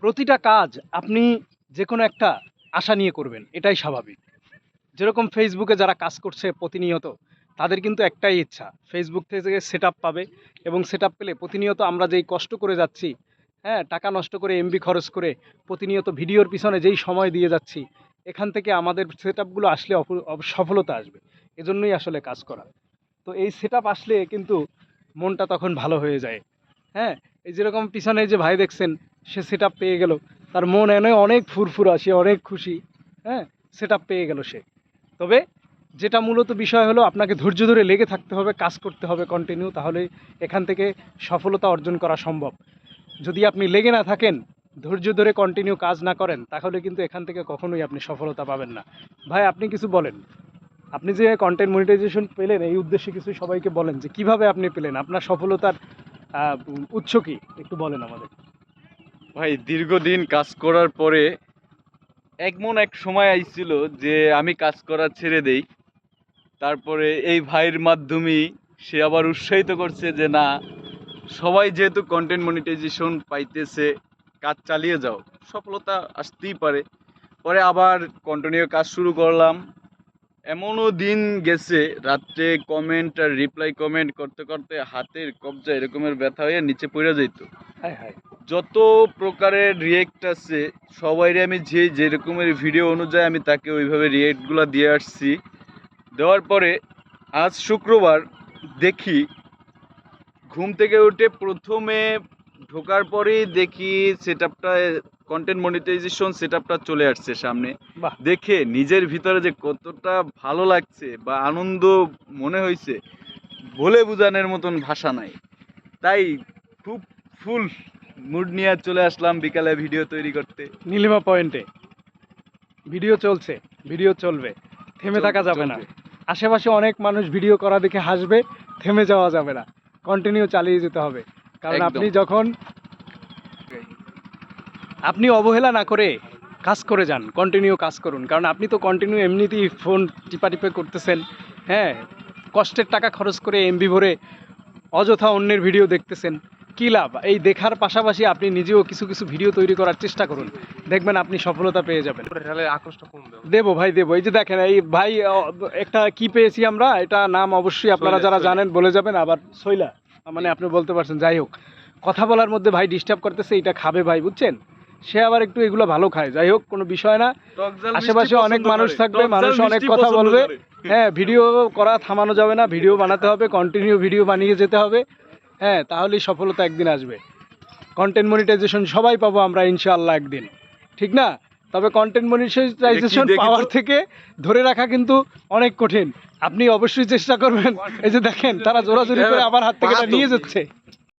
প্রতিটা কাজ আপনি যে কোনো একটা আশা নিয়ে করবেন, এটাই স্বাভাবিক। যেরকম ফেসবুকে যারা কাজ করছে প্রতিনিয়ত, তাদের কিন্তু একটাই ইচ্ছা, ফেসবুক থেকে সেট আপ পাবে, এবং সেট আপ পেলে প্রতিনিয়ত আমরা যেই কষ্ট করে যাচ্ছি, হ্যাঁ, টাকা নষ্ট করে এমবি খরচ করে প্রতিনিয়ত ভিডিওর পিছনে যেই সময় দিয়ে যাচ্ছি, এখান থেকে আমাদের সেট আপগুলো আসলে সফলতা আসবে। এজন্যই আসলে কাজ করা। তো এই সেট আপ আসলে কিন্তু মনটা তখন ভালো হয়ে যায়। হ্যাঁ, এই যেরকম পিছনে যে ভাই দেখছেন, সে সেট আপ পেয়ে গেল, তার মন এনে অনেক ফুরফুরা, সে অনেক খুশি। হ্যাঁ, সেট আপ পেয়ে গেল সে। তবে যেটা মূলত বিষয় হলো, আপনাকে ধৈর্য ধরে লেগে থাকতে হবে, কাজ করতে হবে কন্টিনিউ, তাহলে এখান থেকে সফলতা অর্জন করা সম্ভব। যদি আপনি লেগে না থাকেন, ধৈর্য ধরে কন্টিনিউ কাজ না করেন, তাহলে কিন্তু এখান থেকে কখনোই আপনি সফলতা পাবেন না। ভাই, আপনি কিছু বলেন। আপনি যে কন্টেন্ট মনিটাইজেশন পেলেন, এই উদ্দেশ্যে কিছু সবাইকে বলেন যে কিভাবে আপনি পেলেন, আপনার সফলতার উৎস কি, একটু বলেন আমাদের। ভাই, দীর্ঘদিন কাজ করার পরে এমন এক সময় আইছিল যে আমি কাজ করা ছেড়ে দেই। তারপরে এই ভাইয়ের মাধ্যমেই সে আবার উৎসাহিত করছে যে না, সবাই যেহেতু কন্টেন্ট মনিটাইজেশন পাইতেছে, কাজ চালিয়ে যাও, সফলতা আসতেই পারে। পরে আবার কন্টিনিউ কাজ শুরু করলাম। এমনও দিন গেছে রাত্রে কমেন্ট আর রিপ্লাই কমেন্ট করতে করতে হাতের কবজা এরকমের ব্যথা হয়ে নিচে পড়ে যেত। হায় হায়। যত প্রকারের রিয়েক্ট আছে সবাইরে আমি যে রকমের ভিডিও অনুযায়ী আমি তাকে ওইভাবে রিয়েক্টগুলো দিয়ে আসছি। দেওয়ার পরে আজ শুক্রবার দেখি, ঘুম থেকে উঠে প্রথমে ঢোকার পরেই দেখি সেট আপটা, কন্টেন্ট মনিটাইজেশন সেট আপটা চলে আসছে সামনে। বাহ। দেখে নিজের ভিতরে যে কতটা ভালো লাগছে বা আনন্দ মনে হয়েছে, বলে বোঝানোর মতন ভাষা নাই। তাই খুব ফুল মুড নিয়ে চলে আসলাম বিকালে ভিডিও তৈরি করতে। নীলিমা পয়েন্টে ভিডিও চলছে, ভিডিও চলবে, থেমে থাকা যাবে না। চলবে। আশেপাশে অনেক মানুষ ভিডিও করা দেখে হাসবে, থেমে যাওয়া যাবে না, কন্টিনিউ চালিয়ে যেতে হবে। কারণ একদম। আপনি যখন আপনি অবহেলা না করে কাজ করে যান, কন্টিনিউ কাজ করুন। কারণ আপনি তো কন্টিনিউ এমনিতেই ফোন টিপাটিপে করতেছেন, হ্যাঁ, কষ্টের টাকা খরচ করে এমবি ভরে অযথা অন্যের ভিডিও দেখতেছেন। কী লাভ? এই দেখার পাশাপাশি আপনি নিজেও কিছু কিছু ভিডিও তৈরি করার চেষ্টা করুন, দেখবেন আপনি সফলতা পেয়ে যাবেন। দেবো ভাই, দেবো। এই যে দেখেন, এই ভাই একটা কি পেয়েছি আমরা, এটা নাম অবশ্যই আপনারা যারা জানেন বলে যাবেন। আবার সইলা, মানে আপনি বলতে পারছেন। যাই হোক, কথা বলার মধ্যে ভাই ডিস্টার্ব করতেছে, এটা খাবে ভাই, বুঝছেন? সে আবার একটু এগুলো ভালো খায়। যাই হোক, কোনো বিষয় না। আশেপাশে অনেক মানুষ থাকবে, মানুষ অনেক কথা বলবে। হ্যাঁ, ভিডিও করা থামানো যাবে না, ভিডিও বানাতে হবে, কন্টিনিউ ভিডিও বানিয়ে যেতে হবে। হ্যাঁ, তাহলেই সফলতা একদিন আসবে। কন্টেন্ট মনিটাইজেশন সবাই পাবো আমরা ইনশাআল্লাহ একদিন, ঠিক না? তবে কন্টেন্ট মনিটাইজেশন পাওয়ার থেকে ধরে রাখা কিন্তু অনেক কঠিন। আপনি অবশ্যই চেষ্টা করবেন। এই যে দেখেন, তারা জোরাজুরি করে আমার হাত থেকে এটা নিয়ে যাচ্ছে।